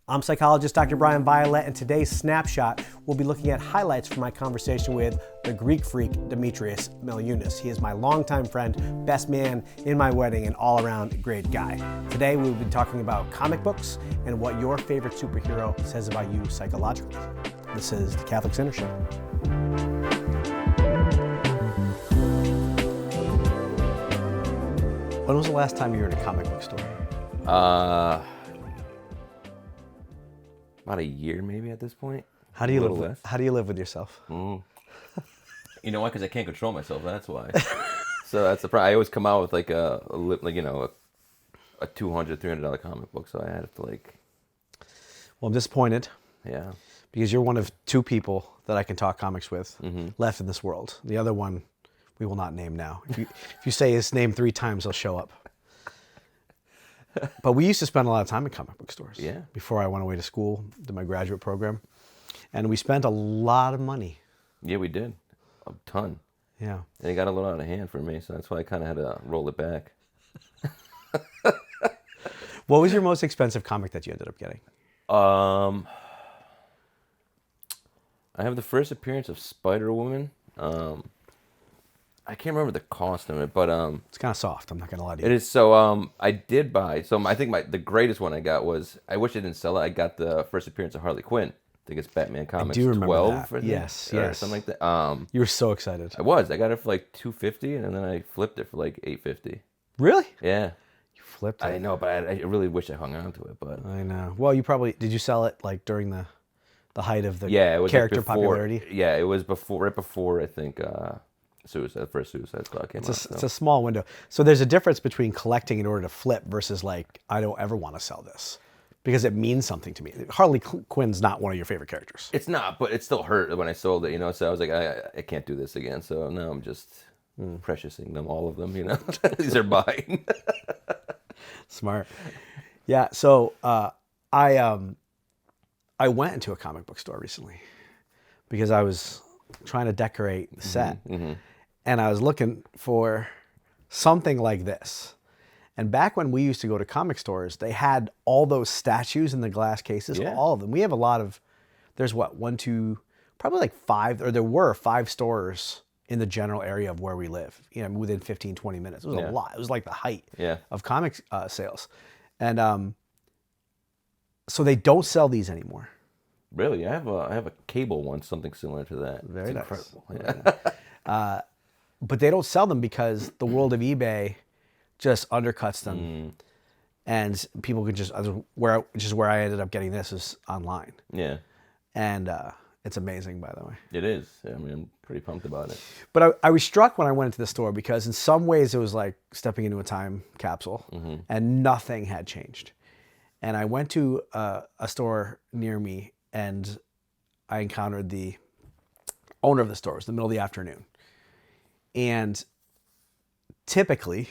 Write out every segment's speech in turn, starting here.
I'm psychologist Dr. Bryan Violet, and today's snapshot we'll be looking at highlights from my conversation with the Greek freak Dimitrios. He is my longtime friend, best man in my wedding, and all-around great guy. Today we'll be talking about comic books and what your favorite superhero says about you psychologically. This is the Catholic Center Show. When was the last time you were in a comic book store? About a year, maybe at this point. How do you live with yourself? You know why? Because I can't control myself. That's why. So that's the problem. I always come out with like a $200, $300 comic book. So I had to like. Well, I'm disappointed. Yeah. Because you're one of two people that I can talk comics with left in this world. The other one, we will not name now. If you say his name 3 times, he'll show up. But we used to spend a lot of time in comic book stores. Yeah. Before I went away to school, did my graduate program. And we spent a lot of money. Yeah, we did. A ton. Yeah. And it got a little out of hand for me, so that's why I kind of had to roll it back. What was your most expensive comic that you ended up getting? I have the first appearance of Spider-Woman. I can't remember the cost of it, but It's kind of soft, I'm not going to lie to you. it is. So I did buy. So I think the greatest one I got was, I wish I didn't sell it. I got the first appearance of Harley Quinn. I think it's Batman Comics do remember 12. that. I think, Yes, or yes. something like that. You were so excited. I got it for like $250, and then I flipped it for like $850. Really? Yeah, You flipped it. I know, but I really wish I hung on to it. But I know. Well, did you sell it like during the height of the yeah, it was character like before, popularity? Yeah, it was right before I think first Suicide Squad came out. It's a small window. So there's a difference between collecting in order to flip versus like, I don't ever want to sell this because it means something to me. Harley Quinn's not one of your favorite characters. It's not, but it still hurt when I sold it, So I was like, I can't do this again. So now I'm just preciousing them, all of them, These are mine. Smart. Yeah. So I went into a comic book store recently because I was trying to decorate the set, and I was looking for something like this. And back when we used to go to comic stores, they had all those statues in the glass cases, all of them. We have a lot of, there's probably like 5, or there were 5 stores in the general area of where we live, within 15, 20 minutes. It was a lot. It was like the height of comic sales. And so they don't sell these anymore. Really? I have a cable one, something similar to that. Very nice. Incredible. Yeah. But they don't sell them because the world of eBay just undercuts them, and people can just where I ended up getting this is online. Yeah. And it's amazing, by the way. It is. I mean, I'm pretty pumped about it. But I was struck when I went into the store because in some ways it was like stepping into a time capsule, and nothing had changed. And I went to a store near me, and I encountered the owner of the store. It was the middle of the afternoon. And typically,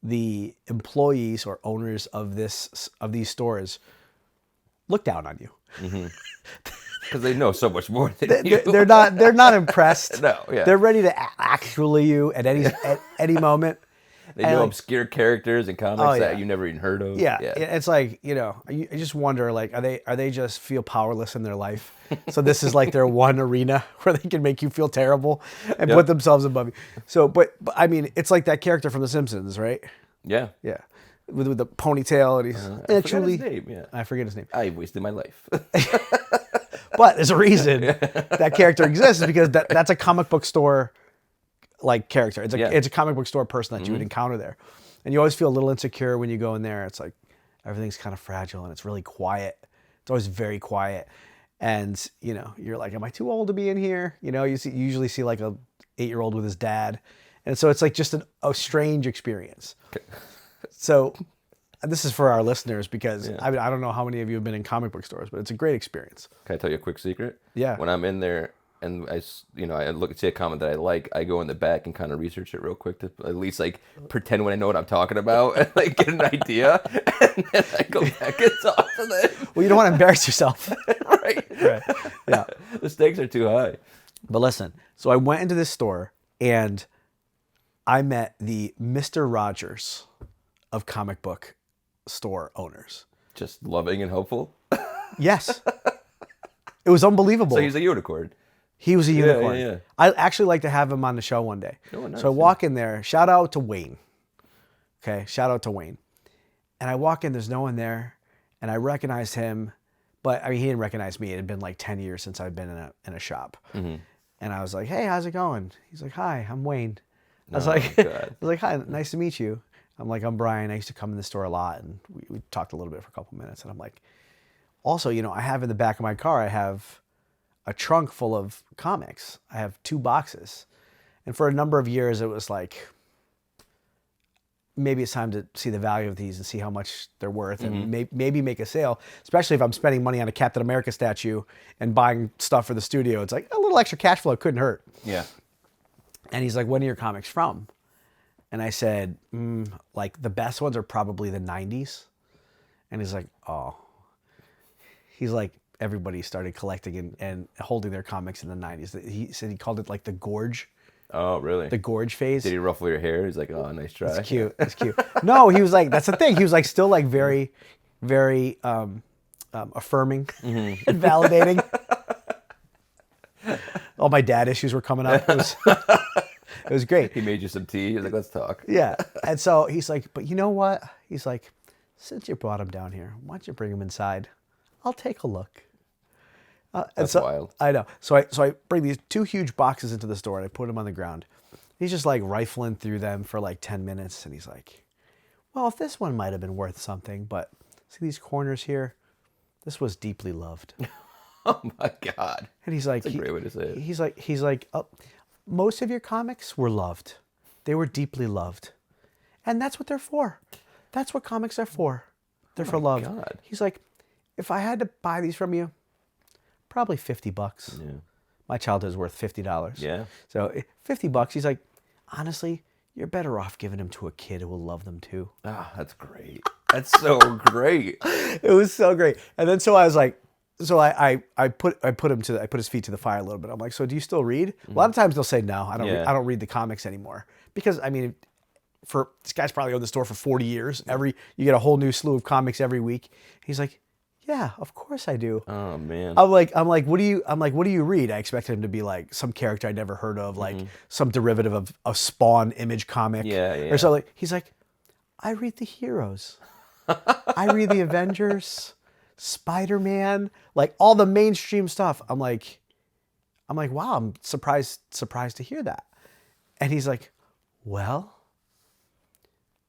the employees or owners of these stores look down on you. Because they know so much more than you. They're not impressed. No, yeah. They're ready to actually you at any moment. They know obscure characters and comics that you never even heard of. Yeah. It's like, I just wonder, like, are they just feel powerless in their life? So this is like their one arena where they can make you feel terrible and put themselves above you. So, but I mean, it's like that character from The Simpsons, right? Yeah. Yeah. With the ponytail, and he's actually, I forget his name. Yeah. I forget his name. I wasted my life. But there's a reason that character exists, is because that's a comic book store like character. It's a comic book store person that you would encounter there. And you always feel a little insecure when you go in there. It's like everything's kind of fragile and it's really quiet. It's always very quiet. And, you're like, am I too old to be in here? You usually see like a 8-year-old with his dad. And so it's like just a strange experience. Okay. So this is for our listeners because I don't know how many of you have been in comic book stores, but it's a great experience. Can I tell you a quick secret? Yeah. When I'm in there and I see a comment that I like, I go in the back and kind of research it real quick to at least like pretend when I know what I'm talking about and like get an idea, and then I go back and talk to them. Well, you don't want to embarrass yourself. Right. Yeah. The stakes are too high. But listen, so I went into this store and I met the Mr. Rogers of comic book store owners. Just loving and hopeful. Yes. It was unbelievable. So he's a unicorn. He was a unicorn. Yeah. I'd actually like to have him on the show one day. Oh, nice, So I walk in there. Shout out to Wayne. Okay, shout out to Wayne. And I walk in, there's no one there, and I recognized him, but I mean, he didn't recognize me. It had been like 10 years since I'd been in a shop. Mm-hmm. And I was like, hey, how's it going? He's like, hi, I'm Wayne. I was like, hi, nice to meet you. I'm like, I'm Bryan. I used to come in the store a lot, and we talked a little bit for a couple minutes. And I'm like, also, I have in the back of my car, I have a trunk full of comics. I have 2 boxes. And for a number of years, it was like, maybe it's time to see the value of these and see how much they're worth and maybe make a sale, especially if I'm spending money on a Captain America statue and buying stuff for the studio. It's like a little extra cash flow couldn't hurt. Yeah. And he's like, when are your comics from? And I said, like the best ones are probably the 90s. And he's like, oh. He's like, everybody started collecting and holding their comics in the 90s. He said he called it like the Gorge. Oh, really? The Gorge phase. Did he ruffle your hair? He's like, oh, nice try. It's cute. It's cute. No, he was like, that's the thing. He was like still like very, very affirming and validating. All my dad issues were coming up. It was great. He made you some tea. He was like, let's talk. Yeah. And so he's like, but you know what? He's like, since you brought him down here, why don't you bring him inside? I'll take a look. That's wild. I know. So I bring these 2 huge boxes into the store and I put them on the ground. He's just like rifling through them for like 10 minutes. And he's like, well, if this one might have been worth something, but see these corners here? This was deeply loved. Oh my God. And he's like, that's a great way to say it. He's like, most of your comics were loved. They were deeply loved. And that's what they're for. That's what comics are for. They're for love. God. He's like, if I had to buy these from you, probably $50. Yeah. My childhood is worth $50. Yeah. So $50. He's like, honestly, you're better off giving them to a kid who will love them too. Ah, that's great. That's so great. It was so great. And then so I was like, so I put his feet to the fire a little bit. I'm like, so do you still read? A lot of times they'll say no. I don't read the comics anymore because I mean, for this guy's probably owned the store for 40 years. You get a whole new slew of comics every week. He's like, yeah, of course I do. Oh man. I'm like, what do you read? I expected him to be like some character I'd never heard of, like some derivative of a Spawn Image comic. Yeah. Or something. He's like, I read the heroes. I read the Avengers, Spider-Man, like all the mainstream stuff. I'm like, wow, I'm surprised to hear that. And he's like, well,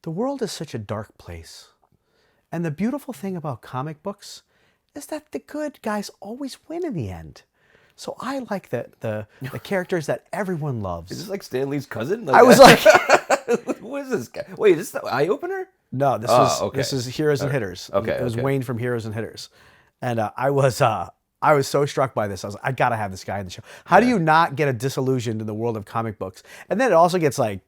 the world is such a dark place. And the beautiful thing about comic books is that the good guys always win in the end. So I like the characters that everyone loves. Is this like Stan Lee's cousin? I was like, who is this guy? Wait, is this the Eye Opener? No, this is Heroes and Hitters. Okay, it was Wayne from Heroes and Hitters, and I was so struck by this. I was like, I gotta have this guy in the show. How do you not get a disillusioned in the world of comic books? And then it also gets like,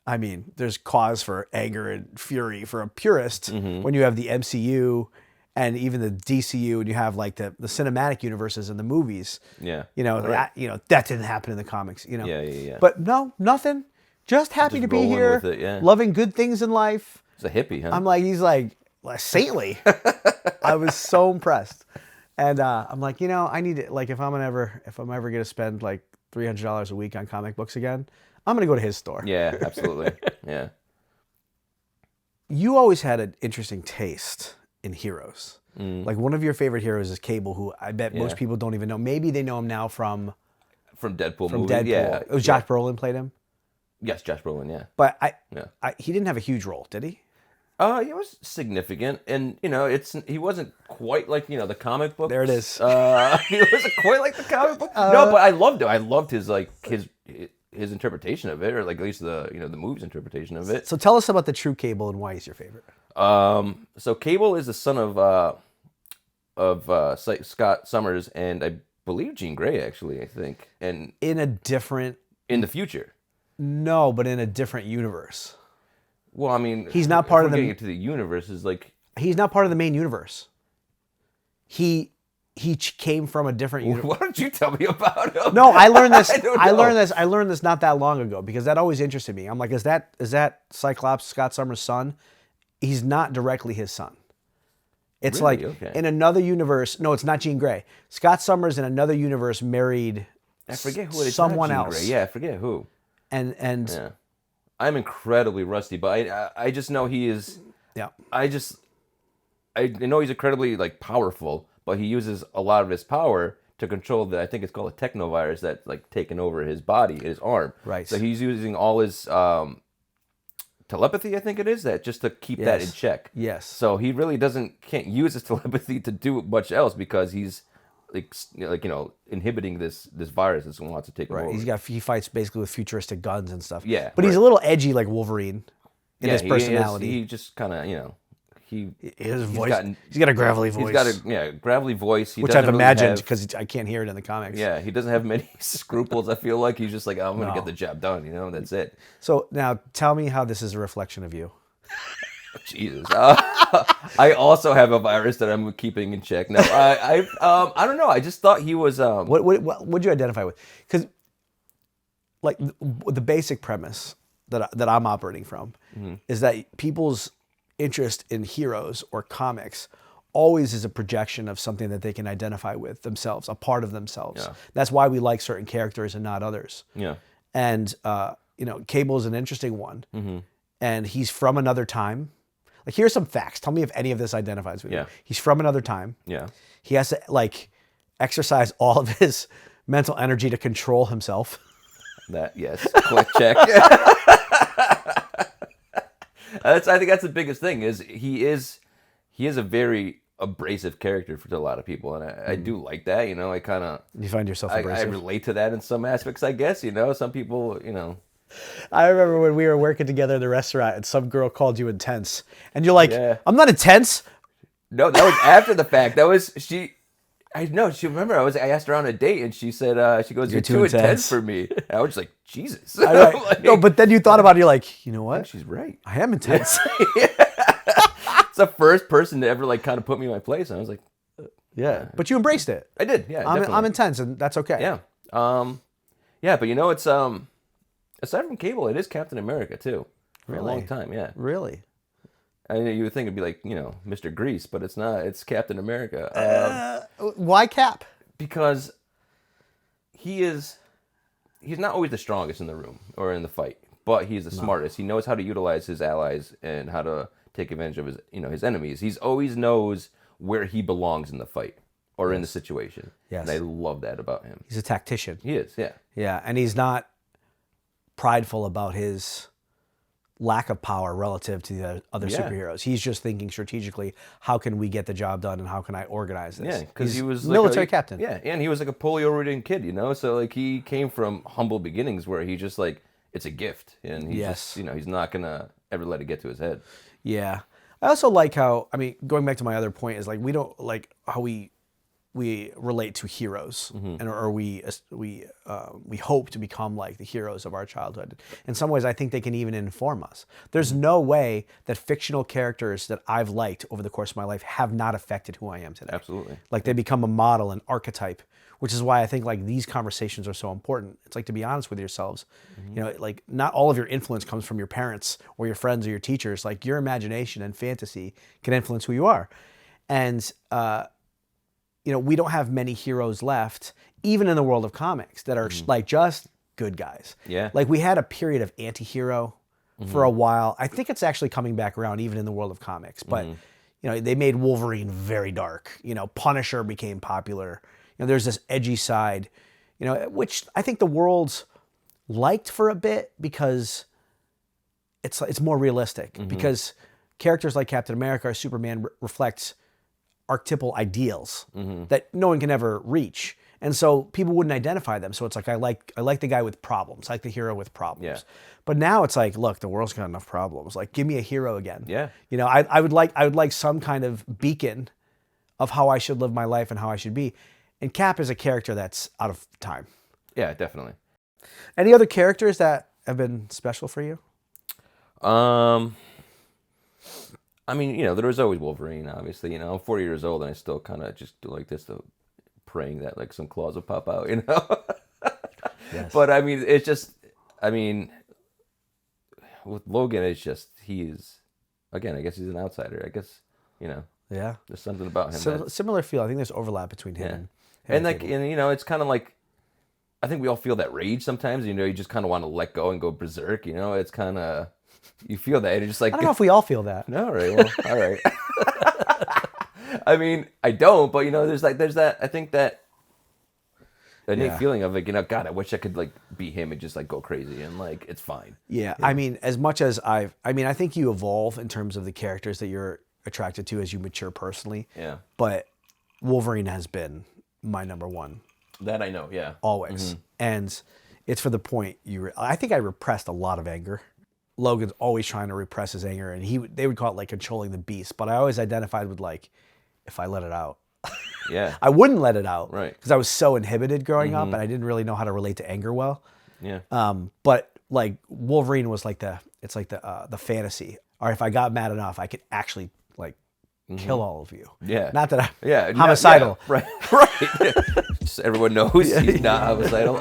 I mean, there's cause for anger and fury for a purist when you have the MCU and even the DCU, and you have like the cinematic universes and the movies. Yeah, that didn't happen in the comics. Yeah. But no, nothing. Just happy to be here, loving good things in life. It's a hippie, huh? I'm like, he's like saintly. I was so impressed, and I'm like, I need to, like, if I'm ever gonna spend like $300 a week on comic books again, I'm gonna go to his store. Yeah, absolutely. Yeah. You always had an interesting taste in heroes. Like one of your favorite heroes is Cable, who I bet most people don't even know. Maybe they know him now from Deadpool. From movie. Deadpool. Yeah. It was Josh Brolin played him. Yes, Josh Brolin. Yeah. But he didn't have a huge role, did he? He was significant, and he wasn't quite like the comic book. There it is. He wasn't quite like the comic book. No, but I loved it. I loved his his interpretation of it, or like at least the the movie's interpretation of it. So tell us about the true Cable and why he's your favorite. So Cable is the son of Scott Summers and I believe Jean Grey, actually. I think, and in the future. No, but in a different universe. Well, I mean, he's not part of getting into the universe is like he's not part of the main universe. He came from a different universe. Why don't you tell me about him? No, I learned this. I learned this not that long ago because that always interested me. I'm like, is that Cyclops, Scott Summers' son? He's not directly his son. It's Really? like Okay. in another universe. No, it's not Jean Grey. Scott Summers in another universe married I forget who it is. someone Not Jean else. Grey. Yeah, I forget who. And Yeah. I'm incredibly rusty, but I just know he is. yeah, I know he's incredibly like powerful, but he uses a lot of his power to control I think it's called a technovirus that's like taken over his body, his arm. Right. So he's using all his telepathy, I think it is, that just to keep that in Yes. check. Yes. So he really can't use his telepathy to do much else because he's inhibiting this virus that wants to take him right. over. He fights basically with futuristic guns and stuff. Yeah, but he's right. a little edgy like Wolverine in his he personality. he just kind of His voice. He's got a gravelly voice. He's got a gravelly voice. Which I've imagined because I can't hear it in the comics. Yeah, he doesn't have many scruples. I feel like he's just like, I'm going to get the job done. That's it. So now tell me how this is a reflection of you. Jesus. I also have a virus that I'm keeping in check. No, I don't know. I just thought he was. What would you identify with? Because like the basic premise that I'm operating from is that people's interest in heroes or comics always is a projection of something that they can identify with themselves, a part of themselves. Yeah. That's why we like certain characters and not others. Yeah. And Cable is an interesting one, and he's from another time. Like, here's some facts. Tell me if any of this identifies with you. Yeah. He's from another time. Yeah. He has to exercise all of his mental energy to control himself. That, yes. Click check. I think that's the biggest thing is he is a very abrasive character for a lot of people, and I do like that. I kind of You find yourself I abrasive. relate to that in some aspects, I guess. Some people, I remember when we were working together in the restaurant and some girl called you intense. And you're like, Yeah. I'm not intense. No, that was after the fact. That was she. I know. She remember. I asked her on a date, and she said, "She goes, you're too intense for me." And I was just like, Jesus. No, but then you thought about it. You're like, you know what? She's right. I am intense. It's the first person to ever kind of put me in my place, and I was like, Yeah, but you embraced it. I did. Yeah, definitely. I'm intense, and that's okay. Yeah. Yeah, but it's aside from Cable, it is Captain America too. For a long time. Yeah. Really? I mean, you would think it'd be like Mr. Grease, but it's not. It's Captain America. Why Cap? Because he's not always the strongest in the room or in the fight, but he's the smartest. He knows how to utilize his allies and how to take advantage of his enemies. He's always knows where he belongs in the fight or in the situation. Yes. And I love that about him. He's a tactician. He is, yeah. Yeah, and he's not prideful about his lack of power relative to the other superheroes. He's just thinking strategically, how can we get the job done and how can I organize this? Yeah, because he was military captain. Yeah, and he was like a polio-ridden kid, so he came from humble beginnings where he just it's a gift, and he's just, he's not gonna ever let it get to his head. Yeah, I also like how, going back to my other point is we don't like how we relate to heroes, or we hope to become like the heroes of our childhood. In some ways, I think they can even inform us. There's no way that fictional characters that I've liked over the course of my life have not affected who I am today. Absolutely. Like, they become a model, an archetype, which is why I think these conversations are so important. It's to be honest with yourselves. Not all of your influence comes from your parents or your friends or your teachers. Your imagination and fantasy can influence who you are. And, we don't have many heroes left, even in the world of comics, that are just good guys. Yeah. We had a period of anti-hero for a while. I think it's actually coming back around even in the world of comics. But, they made Wolverine very dark. Punisher became popular. There's this edgy side, which I think the world's liked for a bit because it's more realistic. Because characters like Captain America or Superman reflects archetypal ideals that no one can ever reach, and so people wouldn't identify them. So it's I like the guy with problems, like the hero with problems. Yeah. But now it's look, the world's got enough problems. Give me a hero again. Yeah. I would like some kind of beacon of how I should live my life and how I should be. And Cap is a character that's out of time. Yeah, definitely. Any other characters that have been special for you? There was always Wolverine, obviously. I'm 40 years old and I still kind of just do like this, praying that some claws will pop out, Yes. But it's just, with Logan, it's just, again, I guess he's an outsider. I guess, Yeah. There's something about him. So, similar feel. I think there's overlap between him and him and like, Cable. and you know, it's kind of like, I think we all feel that rage sometimes. You know, you just kind of want to let go and go berserk. You know, it's kind of, you feel that. And it's just like, I don't know if we all feel that. no, all right, well, all right. I mean, I don't, but you know, there's that. I think that innate feeling of like, you know, God, I wish I could like be him and just like go crazy and like it's fine. Yeah. I mean, as much as I think you evolve in terms of the characters that you're attracted to as you mature personally. Yeah. But Wolverine has been my number one. That I know, yeah. Always. And it's for the point I think I repressed a lot of anger. Logan's always trying to repress his anger, and they would call it like controlling the beast. But I always identified with like, if I let it out, yeah, I wouldn't let it out, right? Because I was so inhibited growing up, and I didn't really know how to relate to anger well. Yeah. But like Wolverine was like the fantasy. Or if I got mad enough, I could actually like kill all of you. Yeah. Not that I'm homicidal. Right. Right. Just everyone knows he's not homicidal.